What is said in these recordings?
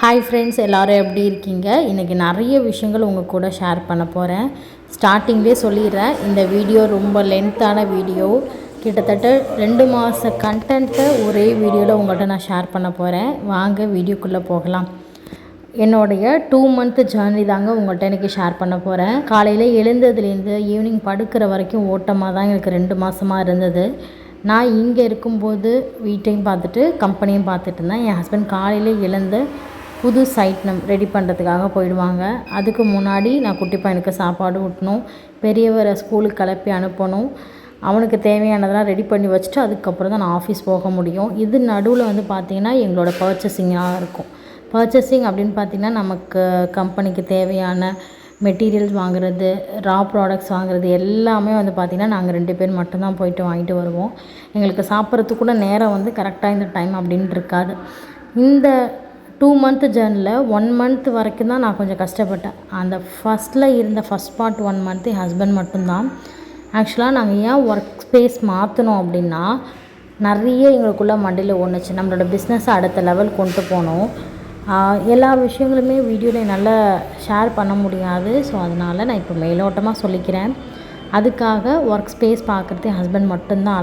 Hi friends, எல்லோரும் எப்படி இருக்கீங்க? இன்றைக்கி நிறைய விஷயங்கள் உங்கள் கூட ஷேர் பண்ண போகிறேன். ஸ்டார்டிங்லேயே சொல்லிடுறேன், இந்த வீடியோ ரொம்ப லென்த்தான வீடியோ. கிட்டத்தட்ட 2 மாத கண்டென்ட்டை ஒரே வீடியோவில் உங்கள்கிட்ட நான் ஷேர் பண்ண போகிறேன். வாங்க வீடியோக்குள்ளே போகலாம். என்னுடைய 2 மந்த் ஜேர்னி தாங்க உங்கள்கிட்ட இன்றைக்கி ஷேர் பண்ண போகிறேன். காலையில் எழுந்ததுலேருந்து ஈவினிங் படுக்கிற வரைக்கும் ஓட்டமாக தான் எனக்கு 2 மாதமாக இருந்தது. நான் இங்கே இருக்கும்போது வீட்டையும் பார்த்துட்டு கம்பெனியும் பார்த்துட்டு இருந்தேன். என் ஹஸ்பண்ட் காலையில் எழுந்து புது சைட் ரெடி பண்ணுறதுக்காக போயிடுவாங்க. அதுக்கு முன்னாடி நான் குட்டி பையனுக்கு சாப்பாடு ஊட்டணும், பெரியவரை ஸ்கூலுக்கு கிளப்பி அனுப்பணும், அவனுக்கு தேவையானதெல்லாம் ரெடி பண்ணி வச்சுட்டு அதுக்கப்புறம் தான் நான் ஆஃபீஸ் போக முடியும். இது நடுவில் வந்து பார்த்திங்கன்னா எங்களோட பர்ச்சேசிங்காக இருக்கும். பர்ச்சேசிங் அப்படின்னு பார்த்திங்கன்னா நமக்கு கம்பெனிக்கு தேவையான மெட்டீரியல்ஸ் வாங்குறது, ரா ப்ராடக்ட்ஸ் வாங்குறது எல்லாமே வந்து பார்த்திங்கன்னா நாங்கள் 2 பேர் மட்டும்தான் போயிட்டு வாங்கிட்டு வருவோம். எங்களுக்கு சாப்பிட்றதுக்கு கூட நேரம் வந்து கரெக்டாக இந்த டைம் அப்படின்ட்டு இருக்காது. இந்த 2 மந்த் ஜேர்னியில் 1 மந்த் வரைக்கும் தான் நான் கொஞ்சம் கஷ்டப்பட்டேன். அந்த ஃபஸ்ட் பார்ட் 1 மந்த் என் ஹஸ்பண்ட் மட்டும்தான். ஆக்சுவலாக நாங்கள் ஏன் ஒர்க் ஸ்பேஸ் மாற்றினோம் அப்படின்னா, நிறைய எங்களுக்குள்ளே மண்டியில் ஒன்றுச்சு. நம்மளோட பிஸ்னஸை அடுத்த லெவல் கொண்டு போனோம். எல்லா விஷயங்களுமே வீடியோவில் என்னால் ஷேர் பண்ண முடியாது. ஸோ அதனால் நான் இப்போ மேலோட்டமாக சொல்லிக்கிறேன். அதுக்காக ஒர்க் ஸ்பேஸ் பார்க்குறது என் ஹஸ்பண்ட் மட்டும்தான்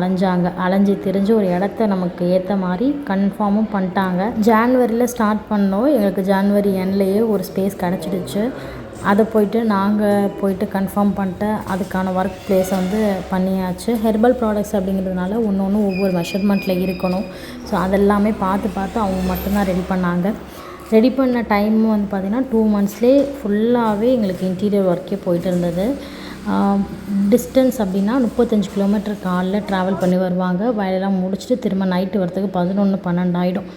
அலைஞ்சி திரிஞ்சு ஒரு இடத்த நமக்கு ஏற்ற மாதிரி கன்ஃபார்மும் பண்ணிட்டாங்க. ஜான்வரியில் ஸ்டார்ட் பண்ணோம். எங்களுக்கு ஜான்வரி எண்ட்லேயே ஒரு ஸ்பேஸ் கிடச்சிடுச்சு. அதை நாங்கள் போயிட்டு கன்ஃபார்ம் பண்ணிட்டு அதுக்கான ஒர்க் பிளேஸை வந்து பண்ணியாச்சு. ஹெர்பல் ப்ராடக்ட்ஸ் அப்படிங்கிறதுனால ஒன்று ஒவ்வொரு மெஷர்மெண்ட்டில் இருக்கணும். ஸோ அதெல்லாமே பார்த்து அவங்க மட்டும்தான் ரெடி பண்ணாங்க. ரெடி பண்ண டைமும் வந்து பார்த்திங்கன்னா 2 மந்த்ஸ்லேயே ஃபுல்லாகவே எங்களுக்கு இன்டீரியர் ஒர்க்கே போயிட்டு இருந்தது. டிஸ்டன்ஸ் அப்படின்னா 35 கிலோமீட்டர் காலைல ட்ராவல் பண்ணி வருவாங்க. வேலையெல்லாம் முடிச்சுட்டு திரும்ப நைட்டு வரத்துக்கு 11-12 ஆகிடும்.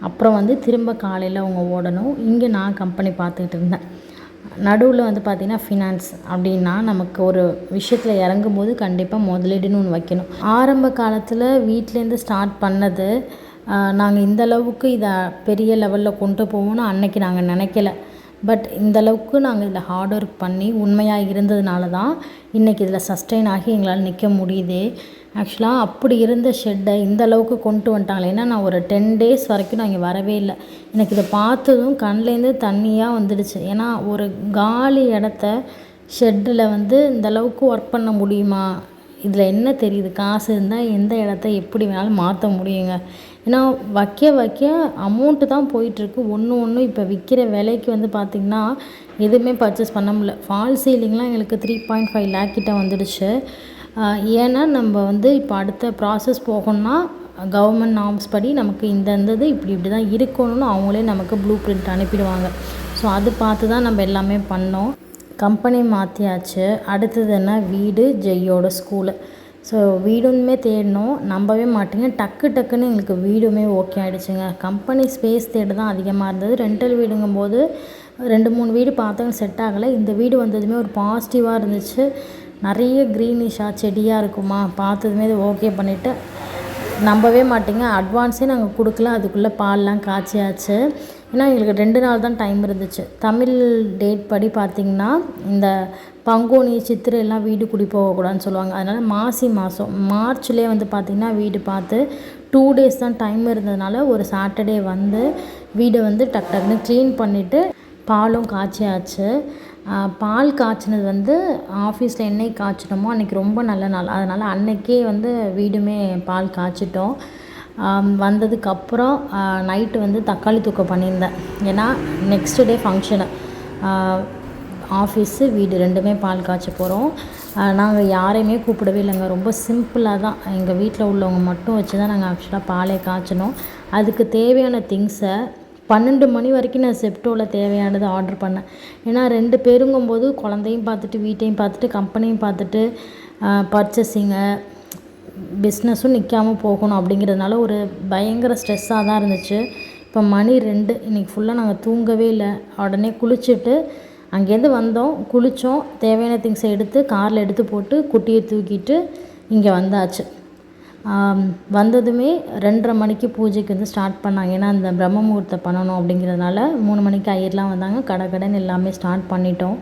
அப்புறம் வந்து திரும்ப காலையில் அவங்க ஓடணும். இங்கே நான் கம்பெனி பார்த்துக்கிட்டு இருந்தேன். நடுவில் வந்து பார்த்திங்கன்னா ஃபினான்ஸ் அப்படின்னா நமக்கு ஒரு விஷயத்தில் இறங்கும்போது கண்டிப்பாக முதலீடுன்னு ஒன்று வைக்கணும். ஆரம்ப காலத்தில் வீட்டிலேருந்து ஸ்டார்ட் பண்ணது. நாங்கள் இந்தளவுக்கு இதை பெரிய லெவலில் கொண்டு போவோம்னு அன்றைக்கி நாங்கள் நினைக்கல. பட் இந்தளவுக்கு நாங்கள் இதில் ஹார்ட் ஒர்க் பண்ணி உண்மையாக இருந்ததுனால தான் இன்றைக்கி இதில் சஸ்டெயின் ஆகி எங்களால் நிற்க முடியுது. ஆக்சுவலாக அப்படி இருந்த ஷெட்டை இந்தளவுக்கு கொண்டு வந்துட்டாங்களே. ஏன்னா நான் ஒரு 10 டேஸ் வரைக்கும் நான் இங்கே வரவே இல்லை. எனக்கு இதை பார்த்ததும் கண்லேருந்து தண்ணியாக வந்துடுச்சு. ஏன்னா ஒரு காலி இடத்த ஷெட்டில் வந்து இந்தளவுக்கு ஒர்க் பண்ண முடியுமா? இதில் என்ன தெரியுது, காசு இருந்தால் எந்த இடத்த எப்படி வேணாலும் மாற்ற முடியுங்க. ஏன்னா வைக்க அமௌண்ட்டு தான் போயிட்டுருக்கு. ஒன்று இப்போ விற்கிற விலைக்கு வந்து பார்த்திங்கன்னா எதுவுமே பர்ச்சேஸ் பண்ண முடியல. ஃபால் சீலிங்லாம் எங்களுக்கு 3.5 லேக் கிட்ட வந்துடுச்சு. ஏன்னா நம்ம வந்து இப்போ அடுத்த ப்ராசஸ் போகணுன்னா கவர்மெண்ட் நார்ம்ஸ் படி நமக்கு இந்த இப்படி தான் இருக்கணும்னு அவங்களே நமக்கு ப்ளூ பிரிண்ட் அனுப்பிடுவாங்க. ஸோ அது பார்த்து தான் நம்ம எல்லாமே பண்ணோம். கம்பெனி மாற்றியாச்சு. அடுத்தது என்ன, வீடு, ஜெய்யோட ஸ்கூலு. ஸோ வீடுமே தேடினோம். நம்பவே மாட்டேங்க, டக்குன்னு எங்களுக்கு வீடுமே ஓகே ஆகிடுச்சுங்க. கம்பெனி ஸ்பேஸ் தேடு தான் அதிகமாக இருந்தது. ரெண்டல் வீடுங்கும்போது 2-3 வீடு பார்த்தவங்க செட் ஆகலை. இந்த வீடு வந்ததுமே ஒரு பாசிட்டிவாக இருந்துச்சு. நிறைய க்ரீனிஷாக செடியாக இருக்குமா, பார்த்ததுமே இது ஓகே பண்ணிவிட்டு, நம்பவே மாட்டேங்க, அட்வான்ஸே நாங்கள் கொடுக்கல. அதுக்குள்ளே பால்லாம் காய்ச்சியாச்சு. ஏன்னா எங்களுக்கு 2 நாள் தான் டைம் இருந்துச்சு. தமிழ் டேட் படி பார்த்திங்கன்னா இந்த பங்குனி, சித்திரை எல்லாம் வீடு குடி போகக்கூடாதுன்னு சொல்லுவாங்க. அதனால் மாசி மாதம் மார்ச்லேயே வந்து பார்த்திங்கன்னா வீடு பார்த்து 2 டேஸ் தான் டைம் இருந்ததுனால ஒரு சாட்டர்டே வந்து வீடை வந்து டக்குன்னு க்ளீன் பண்ணிவிட்டு பாலும் காய்ச்சியாச்சு. பால் காய்ச்சினது வந்து ஆஃபீஸில் என்னைக்கு காய்ச்சினோமோ அன்றைக்கி ரொம்ப நல்ல நாள். அதனால் அன்றைக்கே வந்து வீடுமே பால் காய்ச்சிட்டோம். வந்ததுக்கப்புறம் நைட்டு வந்து தக்காளி தொக்கு பண்ணியிருந்தேன். ஏன்னா நெக்ஸ்ட் டே ஃபங்க்ஷனு. ஆஃபீஸு வீடு 2மே பால் காய்ச்ச போகிறோம். நாங்கள் யாரையுமே கூப்பிடவே இல்லைங்க. ரொம்ப சிம்பிளாக தான் எங்கள் வீட்டில் உள்ளவங்க மட்டும் வச்சு தான் நாங்கள் ஆக்சுவலாக பாலே காய்ச்சினோம். அதுக்கு தேவையான திங்ஸை 12 மணி வரைக்கும் நான் செப்டோவில் தேவையானது ஆர்டர் பண்ணேன். ஏன்னா 2 பேருங்கும்போது குழந்தையும் பார்த்துட்டு வீட்டையும் பார்த்துட்டு கம்பெனியும் பார்த்துட்டு பர்ச்சேசிங்கை பிஸ்னஸும் நிற்காமல் போகணும் அப்படிங்கிறதுனால ஒரு பயங்கர ஸ்ட்ரெஸ்ஸாக தான் இருந்துச்சு. இப்போ மணி 2. இன்றைக்கி ஃபுல்லாக நாங்கள் தூங்கவே இல்லை. உடனே குளிச்சுட்டு அங்கேருந்து வந்தோம், குளித்தோம், தேவையான திங்ஸை எடுத்து காரில் எடுத்து போட்டு குட்டியை தூக்கிட்டு இங்கே வந்தாச்சு. வந்ததுமே 2:30 மணிக்கு பூஜைக்கு வந்து ஸ்டார்ட் பண்ணாங்க. ஏன்னா அந்த பிரம்ம முகூர்த்தம் பண்ணணும் அப்படிங்கிறதுனால 3 மணிக்கு ஐயர்லாம் வந்தாங்க. கடன் எல்லாமே ஸ்டார்ட் பண்ணிட்டோம்.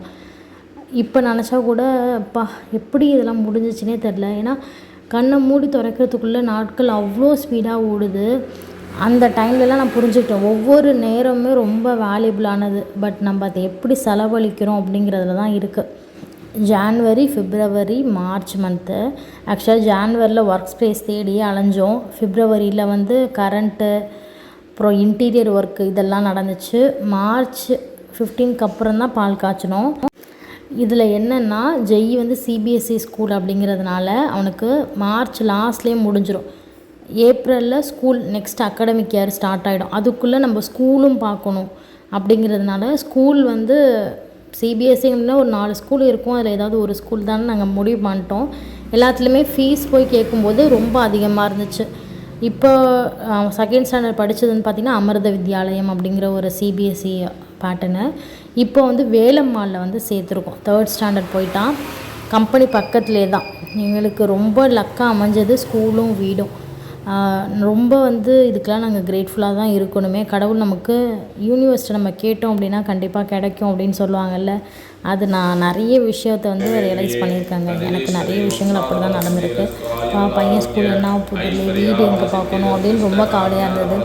இப்போ நினச்சா கூட அப்பா எப்படி இதெல்லாம் முடிஞ்சிச்சுனே தெரில. ஏன்னா கண்ணை மூடி திறக்கிறதுக்குள்ளே நாட்கள் அவ்வளோ ஸ்பீடாக ஓடுது. அந்த டைம்லலாம் நான் புரிஞ்சுக்கிட்டேன் ஒவ்வொரு நேரமுமே ரொம்ப வேல்யூபிளானது. பட் நம்ம அதை எப்படி செலவழிக்கிறோம் அப்படிங்கிறதுல தான் இருக்குது. ஜான்வரி, பிப்ரவரி, மார்ச் மந்த்து ஆக்சுவலாக ஜான்வரியில் ஒர்க் ஸ்பேஸ் தேடியே அலைஞ்சோம். பிப்ரவரியில் வந்து கரண்ட்டு அப்புறம் இன்டீரியர் ஒர்க்கு இதெல்லாம் நடந்துச்சு. மார்ச் 15க்கு அப்புறம் தான் பால் காய்ச்சினோம். இதில் என்னென்னா ஜெய் வந்து சிபிஎஸ்சி ஸ்கூல் அப்படிங்கிறதுனால அவனுக்கு மார்ச் லாஸ்ட்லேயே முடிஞ்சிடும். ஏப்ரலில் school next academic year start ஆகிடும். அதுக்குள்ளே நம்ம ஸ்கூலும் பார்க்கணும் அப்படிங்கிறதுனால ஸ்கூல் வந்து சிபிஎஸ்சின்னா ஒரு 4 ஸ்கூல் இருக்கும். அதில் ஏதாவது ஒரு ஸ்கூல் தானே நாங்கள் முடிவு பண்ணிட்டோம். எல்லாத்துலேயுமே ஃபீஸ் போய் கேட்கும்போது ரொம்ப அதிகமாக இருந்துச்சு. இப்போ செகண்ட் ஸ்டாண்டர்ட் படித்ததுன்னு பார்த்திங்கன்னா அமிர்த வித்யாலயம் அப்படிங்கிற ஒரு சிபிஎஸ்சி பேட்டர்னு. இப்போ வந்து வேலம்மாளில் வந்து சேர்த்துருக்கோம். 3rd ஸ்டாண்டர்ட் போயிட்டான். கம்பெனி பக்கத்துலேயே தான். எங்களுக்கு ரொம்ப லக்காக அமைஞ்சது ஸ்கூலும் வீடும். ரொம்ப வந்து இதுக்கெலாம் நாங்கள் கிரேட்ஃபுல்லாக தான் இருக்கணுமே. கடவுள் நமக்கு யூனிவர்ஸ்ட்டை நம்ம கேட்டோம் அப்படின்னா கண்டிப்பாக கிடைக்கும் அப்படின்னு சொல்லுவாங்கல்ல. அது நான் நிறைய விஷயத்தை வந்து ரியலைஸ் பண்ணியிருக்கேங்க. எனக்கு நிறைய விஷயங்கள் அப்படி தான் நடந்திருக்கு. பையன் ஸ்கூல் என்ன புதில் வீடு எங்கே பார்க்கணும் அப்படின்னு ரொம்ப கவலையாக இருந்தது.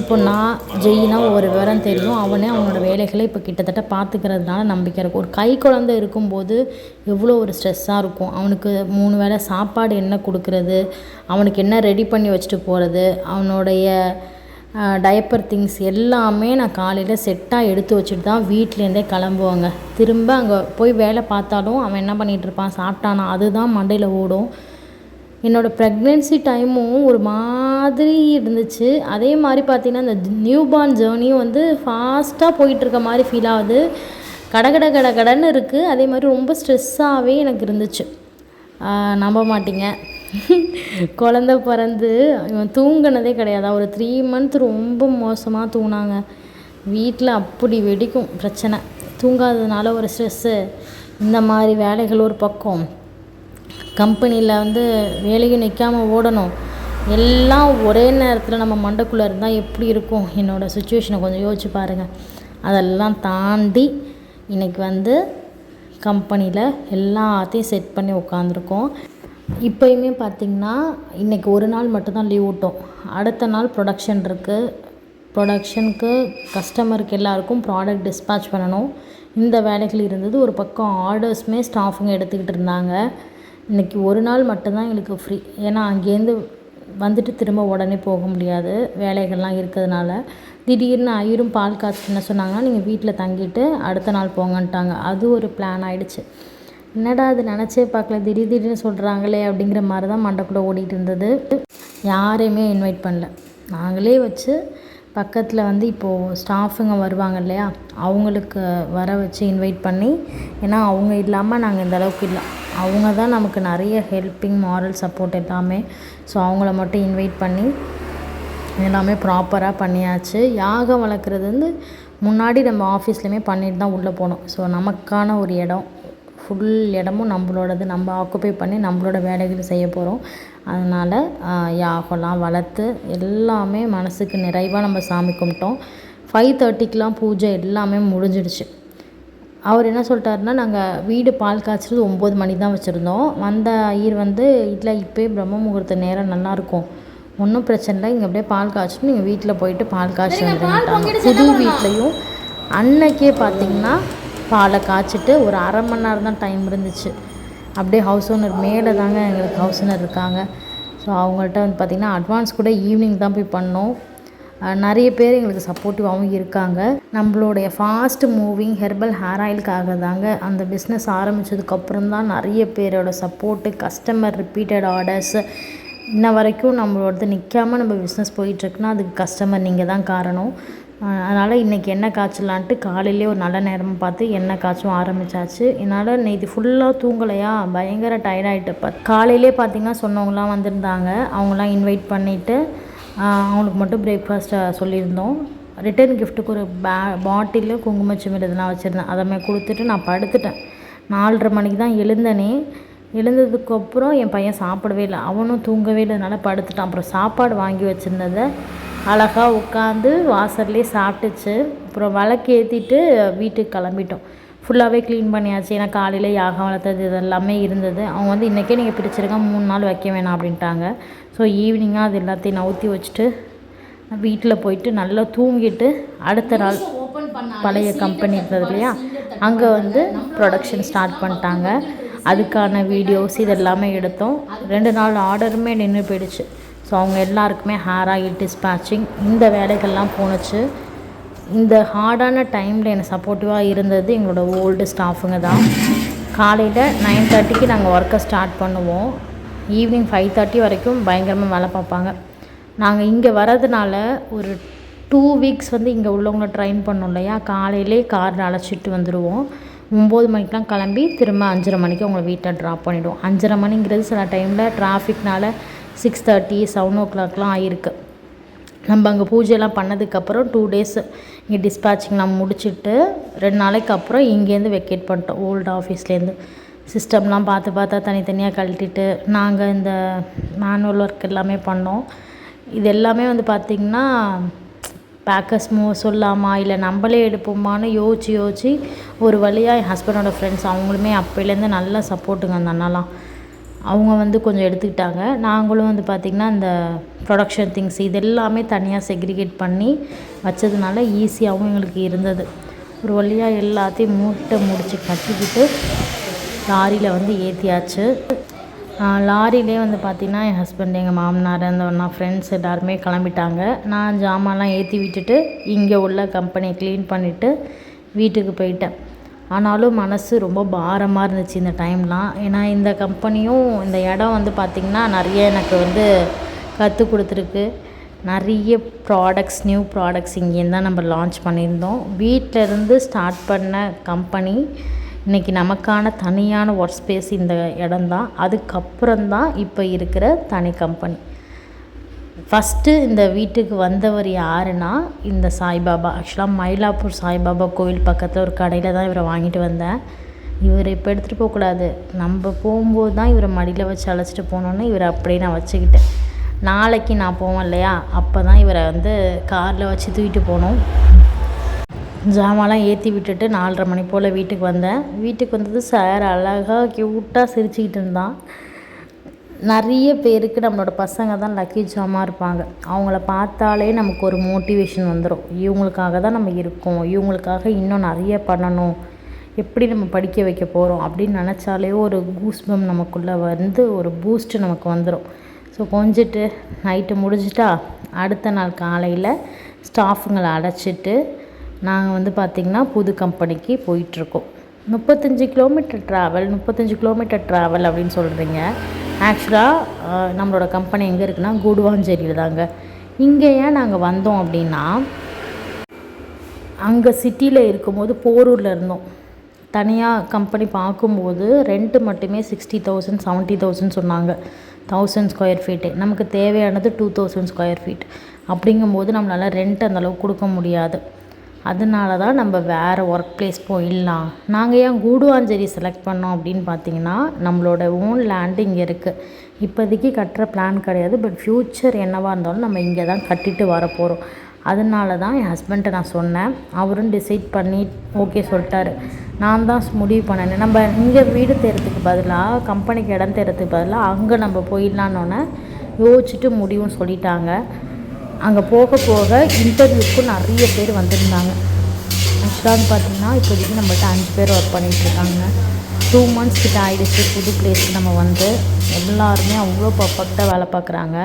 இப்போ நான் ஜெயினா ஒரு விவரம் தெரியும். அவனே அவனோட வேலைகளை இப்போ கிட்டத்தட்ட பார்த்துக்கிறதுனால நம்பிக்கை இருக்கும். ஒரு கை குழந்தை இருக்கும்போது எவ்வளோ ஒரு ஸ்ட்ரெஸ்ஸாக இருக்கும். அவனுக்கு 3 வேளை சாப்பாடு என்ன கொடுக்குறது, அவனுக்கு என்ன ரெடி பண்ணி வச்சுட்டு போகிறது, அவனுடைய டைப்பர் திங்ஸ் எல்லாமே நான் காலையில் செட்டாக எடுத்து வச்சுட்டு தான் வீட்டிலேருந்தே கிளம்புவாங்க. திரும்ப அங்கே போய் வேலை பார்த்தாலும் அவன் என்ன பண்ணிகிட்ருப்பான், சாப்பிட்டானா, அதுதான் மண்டையில் ஓடும். என்னோடய ப்ரெக்னென்சி டைமும் ஒரு மாதிரி இருந்துச்சு. அதே மாதிரி பார்த்திங்கன்னா இந்த நியூ பார்ன் ஜேர்னியும் வந்து ஃபாஸ்ட்டாக போயிட்டுருக்க மாதிரி ஃபீல் ஆகுது. கடன்னு இருக்குது. அதே மாதிரி ரொம்ப ஸ்ட்ரெஸ்ஸாகவே எனக்கு இருந்துச்சு. நம்ப மாட்டிங்க, குழந்த பிறந்து இவன் தூங்கினதே கிடையாது. ஒரு 3 மந்த் ரொம்ப மோசமாக தூங்கினாங்க. வீட்டில் அப்படி வெடிக்கும் பிரச்சனை. தூங்காததுனால ஒரு ஸ்ட்ரெஸ்ஸு, இந்த மாதிரி வேலைகள் ஒரு பக்கம், கம்பெனியில் வந்து வேலையும் நிற்காமல் ஓடணும், எல்லாம் ஒரே நேரத்தில் நம்ம மண்டைக்குள்ளே இருந்தால் எப்படி இருக்கும். என்னோடய சுச்சுவேஷனை கொஞ்சம் யோசிச்சு பாருங்கள். அதெல்லாம் தாண்டி இன்றைக்கி வந்து கம்பெனியில் எல்லாத்தையும் செட் பண்ணி உட்காந்துருக்கோம். இப்போயுமே பார்த்திங்கன்னா இன்றைக்கி ஒரு நாள் மட்டும்தான் லீவ் விட்டோம். அடுத்த நாள் ப்ரொடக்ஷன் இருக்குது. ப்ரொடக்ஷனுக்கு கஸ்டமருக்கு எல்லாருக்கும் ப்ராடக்ட் டிஸ்பேட்ச் பண்ணணும். இந்த வேலைகள் இருந்தது. ஒரு பக்கம் ஆர்டர்ஸுமே ஸ்டாஃபுங்க எடுத்துக்கிட்டு இருந்தாங்க. இன்றைக்கி ஒரு நாள் மட்டும்தான் எங்களுக்கு ஃப்ரீ. ஏன்னா அங்கேருந்து வந்துட்டு திரும்ப உடனே போக முடியாது, வேலைகள்லாம் இருக்கிறதுனால. திடீர்னு ஐயரும் பால் காய்ச்சி என்ன சொன்னாங்கன்னா, நீங்கள் வீட்டில் தங்கிட்டு அடுத்த நாள் போங்கன்ட்டாங்க. அது ஒரு பிளான் ஆகிடுச்சு. என்னடா அது நினச்சே பார்க்கல, திடீர்னு சொல்கிறாங்களே அப்படிங்கிற மாதிரி தான் மண்டைக்குள்ளே ஓடிட்டு இருந்தது. யாரையுமே இன்வைட் பண்ணல. நாங்களே வச்சு பக்கத்தில் வந்து இப்போது ஸ்டாஃபுங்க வருவாங்க இல்லையா, அவங்களுக்கு வர வச்சு இன்வைட் பண்ணி, ஏன்னா அவங்க இல்லாமல் நாங்கள் இந்த அளவுக்கு இல்லை. அவங்க தான் நமக்கு நிறைய ஹெல்ப்பிங் மாரல் சப்போர்ட் எல்லாமே. ஸோ அவங்கள மட்டும் இன்வைட் பண்ணி எல்லாமே ப்ராப்பராக பண்ணியாச்சு. யாகம் வளர்க்குறது வந்து முன்னாடி நம்ம ஆஃபீஸ்லேயுமே பண்ணிட்டு தான் உள்ளே போனோம். ஸோ நமக்கான ஒரு இடம், ஃபுல் இடமும் நம்மளோடது, நம்ம ஆக்குப்பை பண்ணி நம்மளோட வேலைகள் செய்ய போகிறோம். அதனால் யாகம்லாம் வளர்த்து எல்லாமே மனசுக்கு நிறைவாக நம்ம சாமி கும்பிட்டோம். 5:30க்கெலாம் பூஜை எல்லாமே முடிஞ்சிடுச்சு. அவர் என்ன சொல்லிட்டாருன்னா, நாங்கள் வீடு பால் காய்ச்சறது 9 மணி தான் வச்சுருந்தோம். வந்த ஐயர் வந்து, இல்லை இப்போயே பிரம்ம முகூர்த்த நேரம் நல்லாயிருக்கும், ஒன்றும் பிரச்சனை இல்லை, இங்கே அப்படியே பால் காய்ச்சிட்டு நீங்கள் வீட்டில் போயிட்டு பால் காய்ச்சி வந்துட்டாங்க. புது வீட்லேயும் அன்னைக்கே பார்த்திங்கன்னா பாலை காய்ச்சிட்டு ஒரு அரை மணி நேரம் தான் டைம் இருந்துச்சு. அப்படியே ஹவுஸ் ஓனர் மேலே தாங்க எங்களுக்கு ஹவுஸ் ஓனர் இருக்காங்க. ஸோ அவங்கள்ட்ட வந்து பார்த்திங்கன்னா அட்வான்ஸ் கூட ஈவினிங் தான் போய் பண்ணோம். நிறைய பேர் எங்களுக்கு சப்போர்ட்டிவாகவும் இருக்காங்க. நம்மளுடைய ஃபாஸ்ட் மூவிங் ஹெர்பல் ஹேர் ஆயிலுக்காக தாங்க அந்த பிஸ்னஸ் ஆரம்பித்ததுக்கப்புறம் தான் நிறைய பேரோட சப்போர்ட்டு, கஸ்டமர் ரிப்பீட்டட் ஆர்டர்ஸு, இன்ன வரைக்கும் நம்மளோடது நிற்காமல் நம்ம பிஸ்னஸ் போயிட்டுருக்குன்னா அதுக்கு கஸ்டமர் நீங்கள் தான் காரணம். அதனால் இன்றைக்கி எண்ணெய் காய்ச்சலான்ட்டு காலையிலே ஒரு நல்ல நேரமாக பார்த்து எண்ணெய் காய்ச்சும் ஆரம்பித்தாச்சு. என்னால் நேற்று ஃபுல்லாக தூங்கலையா, பயங்கர டயர்டாகிட்டு. காலையிலே பார்த்திங்கன்னா சொன்னவங்களாம் வந்திருந்தாங்க. அவங்களாம் இன்வைட் பண்ணிவிட்டு அவங்களுக்கு மட்டும் பிரேக்ஃபாஸ்ட்டை சொல்லியிருந்தோம். ரிட்டர்ன் கிஃப்ட்டுக்கு ஒரு பாட்டில் குங்குமச்சிமிழ் இதெல்லாம் வச்சுருந்தேன். அதை கொடுத்துட்டு நான் படுத்துட்டேன். 4:30 மணிக்கு தான் எழுந்தனே. எழுந்ததுக்கப்புறம் என் பையன் சாப்பிடவே இல்லை, அவனும் தூங்கவே இல்லைனால படுத்துட்டான். அப்புறம் சாப்பாடு வாங்கி வச்சுருந்ததை அழகாக உட்காந்து வாசல்லே சாப்பிட்டுச்சு. அப்புறம் விளக்கு ஏற்றிட்டு வீட்டுக்கு கிளம்பிட்டோம். ஃபுல்லாகவே க்ளீன் பண்ணியாச்சு. ஏன்னா காலையில் யாகம் வளர்த்தது இதெல்லாமே இருந்தது. அவங்க வந்து இன்றைக்கே நீங்கள் பிரிச்சுருங்க, 3 நாள் வைக்க வேணாம் அப்படின்ட்டாங்க. ஸோ ஈவினிங்காக அது எல்லாத்தையும் நவுத்தி வச்சுட்டு வீட்டில் போயிட்டு நல்லா தூங்கிட்டு அடுத்த நாள் பழைய கம்பெனி இருந்தது இல்லையா, அங்கே வந்து ப்ரொடக்ஷன் ஸ்டார்ட் பண்ணிட்டாங்க. அதுக்கான வீடியோஸ் இதெல்லாமே எடுத்தோம். 2 நாள் ஆர்டருமே நின்று போயிடுச்சு. ஸோ அவங்க எல்லாருக்குமே ஹேர் ஆயில் டிஸ்பேச்சிங் இந்த வேலைகள்லாம் போணுச்சு. இந்த ஹார்டான டைமில் எனக்கு சப்போர்ட்டிவாக இருந்தது எங்களோட ஓல்டு ஸ்டாஃபுங்க தான். காலையில் 9:30க்கு நாங்கள் ஒர்க்கை ஸ்டார்ட் பண்ணுவோம். ஈவினிங் 5:30 வரைக்கும் பயங்கரமாக வேலை பார்ப்பாங்க. நாங்கள் இங்கே வரதுனால ஒரு 2 வீக்ஸ் வந்து இங்கே உள்ளவங்களை ட்ரெயின் பண்ணோம் இல்லையா, காலையிலே காரில் அழைச்சிட்டு வந்துடுவோம். 9 மணிக்கெலாம் கிளம்பி திரும்ப 5:30 மணிக்கு அவங்கள வீட்டில் ட்ராப் பண்ணிவிடுவோம். 5:30 மணிங்கிறது சில டைமில் டிராஃபிக்னால் 6:30 7 o'clockலாம் ஆகிருக்கு. நம்ம அங்கே பூஜைலாம் பண்ணதுக்கப்புறம் 2 days இங்கே டிஸ்பேச்சிங்லாம் முடிச்சுட்டு 2 நாளைக்கு அப்புறம் இங்கேருந்து வெக்கேட் பண்ணிட்டோம். ஓல்டு ஆஃபீஸ்லேருந்து சிஸ்டம்லாம் பார்த்தா தனித்தனியாக கழட்டிட்டு நாங்கள் இந்த மேனுவல் ஒர்க் எல்லாமே பண்ணோம். இது எல்லாமே வந்து பார்த்திங்கன்னா பேக்கர்ஸ் சொல்லாமா இல்லை நம்மளே எடுப்போமான்னு யோசிச்சு ஒரு வழியாக என் ஹஸ்பண்டோட ஃப்ரெண்ட்ஸ் அவங்களுமே அப்போலேருந்து நல்லா சப்போர்ட்டுங்க. அந்த அண்ணாலாம் அவங்க வந்து கொஞ்சம் எடுத்துக்கிட்டாங்க. நாங்களும் வந்து பார்த்திங்கன்னா இந்த ப்ரொடக்ஷன் திங்ஸ் இது எல்லாமே தனியாக செக்ரிகேட் பண்ணி வச்சதுனால ஈஸியாகவும் எங்களுக்கு இருந்தது. ஒரு வழியாக எல்லாத்தையும் முடிச்சு கட்டிக்கிட்டு லாரியில் வந்து ஏற்றியாச்சு. லாரியிலே வந்து பார்த்திங்கன்னா என் ஹஸ்பண்ட், எங்கள் மாமனார், அந்த ஃப்ரெண்ட்ஸ் எல்லாருமே கிளம்பிட்டாங்க. நான் ஜாமான்லாம் ஏற்றி விட்டுட்டு இங்கே உள்ள கம்பெனியை க்ளீன் பண்ணிவிட்டு வீட்டுக்கு போயிட்டேன். ஆனாலும் மனசு ரொம்ப பாரமாக இருந்துச்சு இந்த டைம்லாம். ஏன்னா இந்த கம்பெனியும் இந்த இடம் வந்து பார்த்திங்கன்னா நிறைய எனக்கு வந்து கற்றுக் கொடுத்துருக்கு. நிறைய ப்ராடக்ட்ஸ், நியூ ப்ராடக்ட்ஸ் இங்கேருந்து தான் நம்ம லான்ச் பண்ணியிருந்தோம். வீட்டிலேருந்து ஸ்டார்ட் பண்ண கம்பெனி இன்றைக்கி நமக்கான தனியான ஒர்க் ஸ்பேஸ் இந்த இடம்தான். அதுக்கப்புறம்தான் இப்போ இருக்கிற தனி கம்பெனி. ஃபஸ்ட்டு இந்த வீட்டுக்கு வந்தவர் யாருன்னா இந்த சாய்பாபா. ஆக்சுவலாக மயிலாப்பூர் சாய்பாபா கோவில் பக்கத்தில் ஒரு கடையில் தான் இவரை வாங்கிட்டு வந்தேன். இவரை இப்போ எடுத்துகிட்டு போகக்கூடாது, நம்ம போகும்போது தான் இவரை மடியில் வச்சு அழைச்சிட்டு போனோன்னு இவரை அப்படியே நான் வச்சுக்கிட்டேன். நாளைக்கு நான் போவேன் இல்லையா, அப்போ தான் இவரை வந்து காரில் வச்சு தூக்கிட்டு போனோம். ஜாமான்லாம் ஏற்றி விட்டுட்டு 4:30 மணி போல் வீட்டுக்கு வந்தேன். வீட்டுக்கு வந்தது சார் அழகாக க்யூட்டாக சிரிச்சுக்கிட்டு இருந்தான். நிறைய பேருக்கு நம்மளோட பசங்க தான் லக்கி ஜாமாக இருப்பாங்க. அவங்கள பார்த்தாலே நமக்கு ஒரு மோட்டிவேஷன் வந்துடும். இவங்களுக்காக தான் நம்ம இருக்கோம், இவங்களுக்காக இன்னும் நிறைய பண்ணணும், எப்படி நம்ம படிக்க வைக்க போகிறோம் அப்படின்னு நினச்சாலே ஒரு கூஸ்பம் நமக்குள்ளே வந்து ஒரு பூஸ்ட்டு நமக்கு வந்துடும். ஸோ கொஞ்சிட்டு நைட்டு முடிஞ்சிட்டா அடுத்த நாள் காலையில் ஸ்டாஃபுங்களை அழைச்சிட்டு நாங்கள் வந்து பார்த்திங்கன்னா புது கம்பெனிக்கு போயிட்டுருக்கோம். 35 கிலோமீட்டர் ட்ராவல் அப்படின்னு சொல்கிறீங்க. ஆக்சுவலாக நம்மளோட கம்பெனி எங்கே இருக்குன்னா கூடுவாஞ்சேரியில் தாங்க. இங்கே ஏன் நாங்கள் வந்தோம் அப்படின்னா, அங்கே சிட்டியில் இருக்கும்போது போரூரில் இருந்தோம். தனியாக கம்பெனி பார்க்கும்போது ரெண்ட்டு மட்டுமே 60,000 70,000 சொன்னாங்க. 1000 ஸ்கொயர் ஃபீட்டு. நமக்கு தேவையானது 2000 ஸ்கொயர் ஃபீட். அப்படிங்கும்போது நம்மளால் ரெண்ட் அந்தளவுக்கு கொடுக்க முடியாது. அதனால தான் நம்ம வேறு ஒர்க் பிளேஸ் போயிடலாம். நாங்கள் ஏன் கூடுவாஞ்சேரி செலக்ட் பண்ணோம் அப்படின்னு பார்த்தீங்கன்னா, நம்மளோட ஓன் லேண்டு இங்கே இருக்குது. இப்போதைக்கு கட்டுற பிளான் கிடையாது. பட் ஃப்யூச்சர் என்னவாக இருந்தாலும் நம்ம இங்கே தான் கட்டிட்டு வரப்போகிறோம். அதனால தான் என் ஹஸ்பண்ட்டை நான் சொன்னேன். அவரும் டிசைட் பண்ணி ஓகே சொல்லிட்டாரு. நான் தான் முடிவு பண்ணேன், நம்ம இங்கே வீடு தேர்றதுக்கு பதிலாக கம்பெனிக்கு இடம் தேர்றதுக்கு பதிலாக அங்கே நம்ம போயிடலான்னொன்னே யோசிச்சுட்டு முடிவும் சொல்லிட்டாங்க. அங்கே போக இன்டர்வியூக்கும் நிறைய பேர் வந்திருந்தாங்க. ஆக்சுவலாக பார்த்திங்கன்னா இப்போதைக்கு நம்மள்ட்ட 5 பேர் ஒர்க் பண்ணிகிட்ருக்காங்க. 2 months கிட்ட ஆகிடுச்சு புது பிளேஸுக்கு நம்ம வந்து. எல்லாருமே அவ்வளோ பர்ஃபெக்டாக வேலை பார்க்குறாங்க.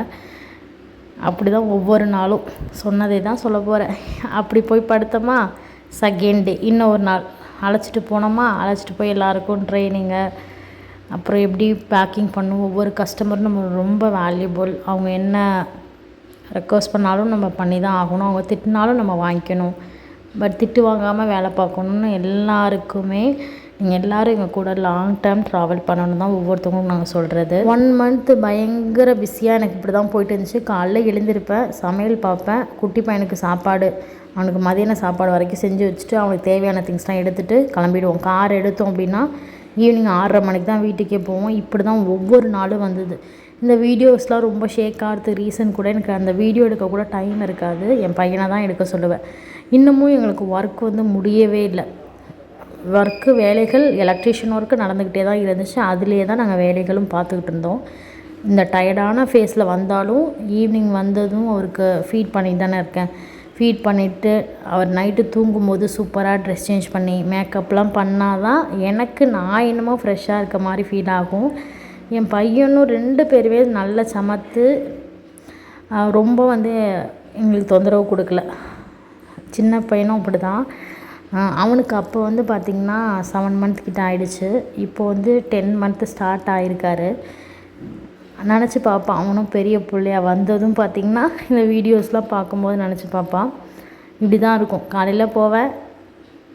அப்படி தான் ஒவ்வொரு நாளும் சொன்னதே தான் சொல்ல போகிறேன். அப்படி போய் படுத்தோமா, செகண்ட் டே இன்னொரு நாள் அழைச்சிட்டு போய் எல்லாருக்கும் ட்ரைனிங்கு, அப்புறம் எப்படி பேக்கிங் பண்ணுவோம். ஒவ்வொரு கஸ்டமரும் நம்ம ரொம்ப வேல்யூபிள். அவங்க என்ன ரெக்வஸ்ட் பண்ணாலும் நம்ம பண்ணி தான் ஆகணும். அவங்க திட்டினாலும் நம்ம வாங்கிக்கணும். பட் திட்டு வாங்காமல் வேலை பார்க்கணுன்னு எல்லாருக்குமே நீங்கள் எல்லோரும் எங்கள் கூட லாங் டேர்ம் ட்ராவல் பண்ணணும் தான் ஒவ்வொருத்தவங்களும் நாங்கள் சொல்கிறது. 1 month பயங்கர பிஸியாக எனக்கு இப்படி தான் போயிட்டு இருந்துச்சு. காலைல எழுந்திருப்பேன், சமையல் பார்ப்பேன், குட்டி பையனுக்கு சாப்பாடு, அவனுக்கு மதியான சாப்பாடு வரைக்கும் செஞ்சு வச்சுட்டு அவனுக்கு தேவையான திங்ஸ்லாம் எடுத்துகிட்டு கிளம்பிடுவோம். கார் எடுத்தோம் அப்படின்னா ஈவினிங் 6:30 மணிக்கு தான் வீட்டுக்கே போவோம். இப்படி தான் ஒவ்வொரு நாளும் வந்தது. இந்த வீடியோஸ்லாம் ரொம்ப ஷேக் ஆகிறதுக்கு ரீசன் கூட எனக்கு அந்த வீடியோ எடுக்க கூட டைம் இருக்காது. என் பையனை தான் எடுக்க சொல்லுவேன். இன்னமும் எங்களுக்கு ஒர்க் வந்து முடியவே இல்லை. வேலைகள் எலக்ட்ரிஷியன் ஒர்க்கு நடந்துக்கிட்டே தான் இருந்துச்சு. அதுலேயே தான் நாங்கள் வேலைகளும் பார்த்துக்கிட்டு இருந்தோம். இந்த டயர்டான ஃபேஸில் வந்தாலும் ஈவினிங் வந்ததும் அவருக்கு ஃபீட் பண்ணிட்டு தானே இருக்கேன். ஃபீட் பண்ணிவிட்டு அவர் நைட்டு தூங்கும்போது சூப்பராக ட்ரெஸ் சேஞ்ச் பண்ணி மேக்கப்லாம் பண்ணால் தான் எனக்கு நான் என்னமோ ஃப்ரெஷ்ஷாக இருக்க மாதிரி ஃபீல் ஆகும். என் பையனும் 2 பேருமே நல்ல சமத்து. ரொம்ப எங்களுக்கு தொந்தரவு கொடுக்கல. சின்ன பையனும் அப்படி தான். அவனுக்கு அப்போ பார்த்திங்கன்னா 7 மந்த் கிட்ட ஆகிடுச்சு. இப்போ 10 மந்த்து ஸ்டார்ட் ஆகிருக்காரு. நினச்சி பார்ப்பான் அவனும் பெரிய பிள்ளையா வந்ததும் பார்த்திங்கன்னா இந்த வீடியோஸ்லாம் பார்க்கும்போது நினச்சி பார்ப்பான். இப்படி தான் இருக்கும். காலையில் போவேன்,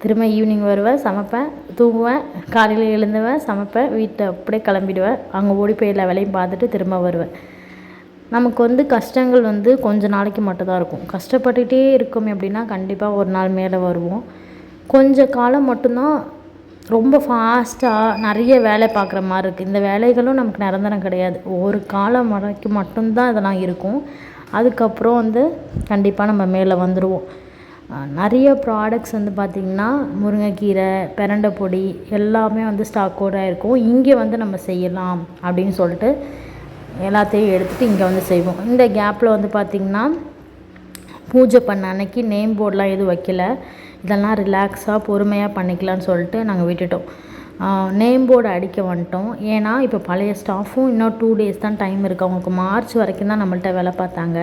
திரும்ப ஈவினிங் வருவேன், சமைப்பேன், தூங்குவேன், காலையில் எழுந்துவேன், சமைப்பேன், வீட்டை அப்படியே கிளம்பிடுவேன். அங்கே ஓடி போய் எல்லா வேலையும் பார்த்துட்டு திரும்ப வருவேன். நமக்கு கஷ்டங்கள் கொஞ்ச நாளைக்கு மட்டும்தான் இருக்கும். கஷ்டப்பட்டுகிட்டே இருக்கோமே அப்படின்னா கண்டிப்பாக ஒரு நாள் மேலே வருவோம். கொஞ்ச காலம் மட்டும்தான் ரொம்ப ஃபாஸ்ட்டாக நிறைய வேலை பார்க்குற மாதிரி இருக்குது. இந்த வேலைகளும் நமக்கு நிரந்தரம் கிடையாது. ஒரு காலம் வரைக்கும் மட்டும்தான் இதெல்லாம் இருக்கும். அதுக்கப்புறம் கண்டிப்பாக நம்ம மேலே வந்துடுவோம். நிறைய ப்ராடக்ட்ஸ் பார்த்திங்கன்னா முருங்கைக்கீரை, பிரண்டை பொடி எல்லாமே ஸ்டாக்கோடு இருக்கும். இங்கே நம்ம செய்யலாம் அப்படின்னு சொல்லிட்டு எல்லாத்தையும் எடுத்துகிட்டு இங்கே செய்வோம். இந்த கேப்பில் பார்த்திங்கன்னா பூஜை பண்ண அன்னைக்கு நேம் போர்டெலாம் எதுவும் வைக்கல. இதெல்லாம் ரிலாக்ஸாக பொறுமையாக பண்ணிக்கலான்னு சொல்லிட்டு நாங்கள் விட்டுட்டோம். நேம் போர்டு அடிக்க வந்துட்டோம். ஏன்னா இப்போ பழைய ஸ்டாஃபும் இன்னும் 2 டேஸ் தான் டைம் இருக்குது. அவங்களுக்கு மார்ச் வரைக்கும் தான் நம்மள்ட்ட வேலை பார்த்தாங்க.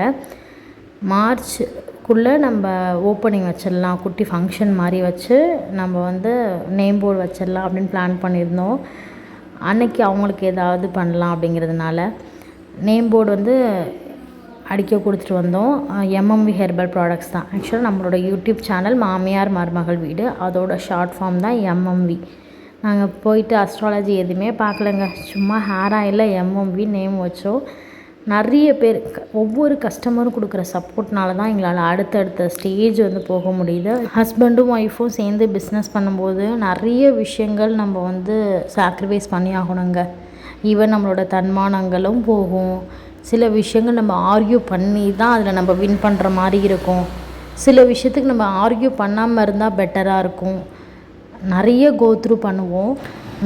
மார்ச்சுக்குள்ளே நம்ம ஓப்பனிங் வச்சிடலாம், குட்டி ஃபங்க்ஷன் மாதிரி வச்சு நம்ம நேம் போர்டு வச்சிடலாம் அப்படின்னு பிளான் பண்ணியிருந்தோம். அன்னைக்கு அவங்களுக்கு ஏதாவது பண்ணலாம் அப்படிங்கிறதுனால நேம் போர்டு அடிக்க கொடுத்துட்டு வந்தோம். எம்எம்வி ஹெர்பல் ப்ராடக்ட்ஸ் தான். ஆக்சுவலாக நம்மளோட யூடியூப் சேனல் மாமியார் மருமகள் வீடு, அதோட ஷார்ட் ஃபார்ம் தான் எம்எம்வி. நாங்கள் போயிட்டு அஸ்ட்ராலஜி எதுவுமே பார்க்கலங்க. சும்மா ஹேர் ஆயிலில் எம்எம்வி நேம் வச்சோம். நிறைய பேர் ஒவ்வொரு கஸ்டமரும் கொடுக்குற சப்போர்ட்னால தான் எங்களால் அடுத்தடுத்த ஸ்டேஜ் போக முடியுது. ஹஸ்பண்டும் ஒய்ஃபும் சேர்ந்து பிஸ்னஸ் பண்ணும்போது நிறைய விஷயங்கள் நம்ம சாக்ரிஃபைஸ் பண்ணி ஆகணுங்க. ஈவன் நம்மளோட தன்மானங்களும் போகும். சில விஷயங்கள் நம்ம ஆர்கியூ பண்ணி தான் அதில் நம்ம வின் பண்ணுற மாதிரி இருக்கும். சில விஷயத்துக்கு நம்ம ஆர்கியூ பண்ணாமல் இருந்தால் பெட்டராக இருக்கும். நிறைய கோத்ரூ பண்ணுவோம்,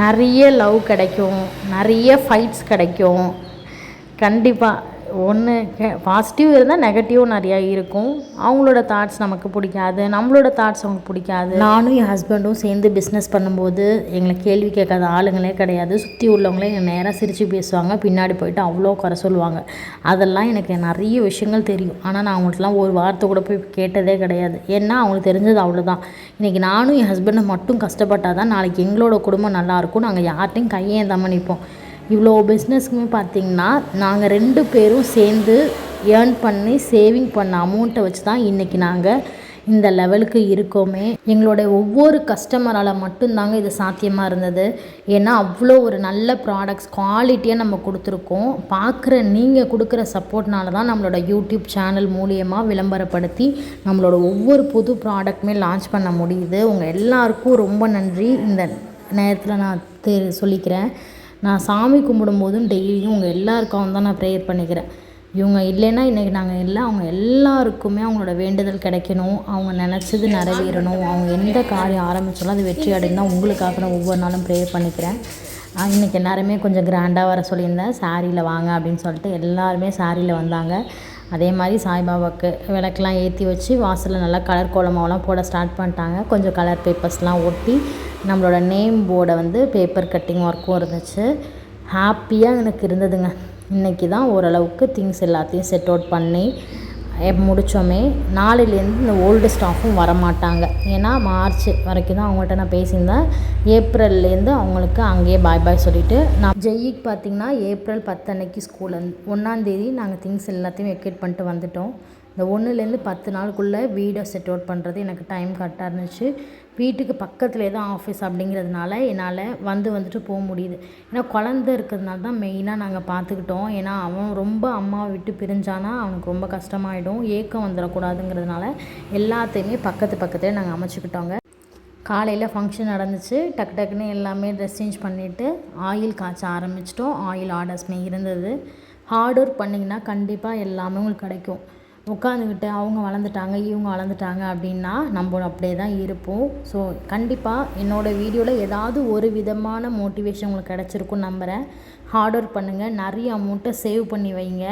நிறைய லவ் கிடைக்கும், நிறைய ஃபைட்ஸ் கிடைக்கும். கண்டிப்பாக பாசிட்டிவ் இருந்தால் நெகட்டிவும் நிறையா இருக்கும். அவங்களோட தாட்ஸ் நமக்கு பிடிக்காது, நம்மளோட தாட்ஸ் அவங்களுக்கு பிடிக்காது. நானும் என் ஹஸ்பண்டும் சேர்ந்து பிஸ்னஸ் பண்ணும்போது எங்களை கேள்வி கேட்காத ஆளுங்களே கிடையாது. சுற்றி உள்ளவங்களே எங்கள் நேராக சிரித்து பேசுவாங்க, பின்னாடி போயிட்டு அவ்வளோ குறை சொல்லுவாங்க. அதெல்லாம் எனக்கு நிறைய விஷயங்கள் தெரியும். ஆனால் நான் அவங்கள்ட்டலாம் ஒரு வார்த்தை கூட போய் கேட்டதே கிடையாது. ஏன்னா அவங்களுக்கு தெரிஞ்சது அவ்வளோதான். இன்றைக்கி நானும் என் ஹஸ்பண்டை மட்டும் கஷ்டப்பட்டால் தான் நாளைக்கு எங்களோட குடும்பம் நல்லாயிருக்கும். நாங்கள் யார்ட்டையும் கையேந்தாமல் நிற்போம். இவ்வளோ பிஸ்னஸ்க்குமே பார்த்திங்கன்னா நாங்கள் 2 பேரும் சேர்ந்து ஏர்ன் பண்ணி சேவிங் பண்ண அமௌண்ட்டை வச்சு தான் இன்றைக்கி நாங்கள் இந்த லெவலுக்கு இருக்கோமே. எங்களோட ஒவ்வொரு கஸ்டமரால் மட்டும்தாங்க இது சாத்தியமாக இருந்தது. ஏன்னா அவ்வளோ ஒரு நல்ல ப்ராடக்ட்ஸ் குவாலிட்டியாக நம்ம கொடுத்துருக்கோம். பார்க்குற நீங்கள் கொடுக்குற சப்போர்ட்னால தான் நம்மளோட யூடியூப் சேனல் மூலியமாக விளம்பரப்படுத்தி நம்மளோட ஒவ்வொரு புது ப்ராடக்ட்டுமே லான்ச் பண்ண முடியுது. உங்கள் எல்லாருக்கும் ரொம்ப நன்றி. இந்த நேரத்தில் நான் சொல்லிக்கிறேன். நான் சாமி கும்பிடும்போதும் டெய்லியும் உங்கள் எல்லாருக்காகவும் தான் நான் ப்ரேயர் பண்ணிக்கிறேன். இவங்க இல்லைன்னா இன்றைக்கி நாங்கள் இல்லை, அவங்க எல்லாருக்குமே அவங்களோட வேண்டுதல் கிடைக்கணும், அவங்க நினச்சது நிறைவேறணும், அவங்க எந்த காரியம் ஆரம்பித்தாலும் அது வெற்றி அடைந்தால் உங்களுக்காக நான் ஒவ்வொரு நாளும் ப்ரேயர் பண்ணிக்கிறேன். இன்றைக்கி எல்லாருமே கொஞ்சம் கிராண்டாக வர சொல்லியிருந்தேன். சாரியில் வாங்க அப்படின்னு சொல்லிட்டு எல்லாருமே சாரியில் வந்தாங்க. அதே மாதிரி சாய்பாபாவுக்கு விளக்கெலாம் ஏற்றி வச்சு வாசலில் நல்லா கலர் கோலமாவெலாம் போட ஸ்டார்ட் பண்ணிட்டாங்க. கொஞ்சம் கலர் பேப்பர்ஸ்லாம் ஒட்டி நம்மளோட நேம் போர்டை பேப்பர் கட்டிங் ஒர்க்கும் இருந்துச்சு. ஹாப்பியாக எனக்கு இருந்ததுங்க. இன்றைக்கி தான் ஓரளவுக்கு திங்ஸ் எல்லாத்தையும் செட் அவுட் பண்ணி முடித்தோமே. நாளையிலேருந்து இந்த ஓல்டு ஸ்டாஃபும் வரமாட்டாங்க. ஏன்னா மார்ச் வரைக்கும் தான் அவங்கள்ட்ட நான் பேசியிருந்தேன். ஏப்ரல்லேருந்து அவங்களுக்கு அங்கேயே பாய் பாய் சொல்லிவிட்டு நான் ஜெய்யிக்கு பார்த்திங்கன்னா ஏப்ரல் 10 அன்னைக்கு ஸ்கூல் 1ஆந்தேதி நாங்கள் திங்ஸ் எல்லாத்தையும் வெக்கேட் பண்ணிட்டு வந்துவிட்டோம். இந்த 1லேருந்து 10 நாளுக்குள்ளே வீடை செட் அவுட் பண்ணுறது எனக்கு டைம் கரெக்டாக இருந்துச்சு. வீட்டுக்கு பக்கத்துலேயே தான் ஆஃபீஸ் அப்படிங்கிறதுனால என்னால் வந்துட்டு போக முடியுது. ஏன்னா குழந்த இருக்கிறதுனால தான் மெயினாக நாங்கள் பார்த்துக்கிட்டோம். ஏன்னா அவன் ரொம்ப அம்மாவை விட்டு பிரிஞ்சானா அவனுக்கு ரொம்ப கஷ்டமாயிடும், ஏக்கம் வந்துடக்கூடாதுங்கிறதுனால எல்லாத்தையுமே பக்கத்துலேயே நாங்கள் அமைச்சிக்கிட்டோங்க. காலையில் ஃபங்க்ஷன் நடந்துச்சு. டக்குன்னு எல்லாமே ட்ரெஸ் சேஞ்ச் பண்ணிவிட்டு ஆயில் காய்ச்ச ஆரம்பிச்சிட்டோம். ஆயில் ஆர்டர்ஸ்மே இருந்தது. ஹார்ட் ஒர்க் பண்ணிங்கன்னா கண்டிப்பாக எல்லாமே உங்களுக்கு கிடைக்கும். உட்காந்துக்கிட்டு அவங்க வளர்ந்துட்டாங்க இவங்க வளர்ந்துட்டாங்க அப்படின்னா நம்ம அப்படியே தான் இருப்போம். ஸோ கண்டிப்பாக என்னோடய வீடியோவில் ஏதாவது ஒரு விதமான மோட்டிவேஷன் உங்களுக்கு கிடச்சிருக்குன்னு நம்புகிறேன். ஹார்ட் ஒர்க் பண்ணுங்கள், நிறைய அமௌண்ட்டை சேவ் பண்ணி வைங்க.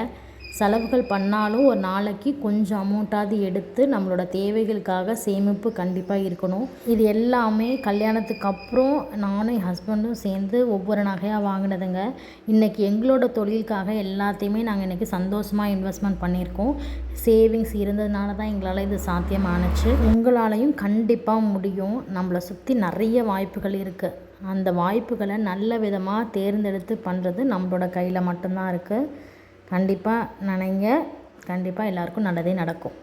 செலவுகள் பண்ணாலும் ஒரு நாளைக்கு கொஞ்சம் அமௌண்ட்டாவது எடுத்து நம்மளோட தேவைகளுக்காக சேமிப்பு கண்டிப்பாக இருக்கணும். இது எல்லாமே கல்யாணத்துக்கு அப்புறம் நானும் என் ஹஸ்பண்டும் சேர்ந்து ஒவ்வொரு நகையாக வாங்கினதுங்க. இன்றைக்கி எங்களோட தொழிலுக்காக எல்லாத்தையுமே நாங்கள் இன்றைக்கி சந்தோஷமாக இன்வெஸ்ட்மெண்ட் பண்ணியிருக்கோம். சேவிங்ஸ் இருந்ததுனால தான் எங்களால் இது சாத்தியமானுச்சு. உங்களாலையும் கண்டிப்பாக முடியும். நம்மளை சுற்றி நிறைய வாய்ப்புகள் இருக்குது. அந்த வாய்ப்புகளை நல்ல விதமாக தேர்ந்தெடுத்து பண்ணுறது நம்மளோட கையில் மட்டும்தான் இருக்குது. கண்டிப்பாக நினைங்க, கண்டிப்பாக எல்லாருக்கும் நல்லதே நடக்கும்.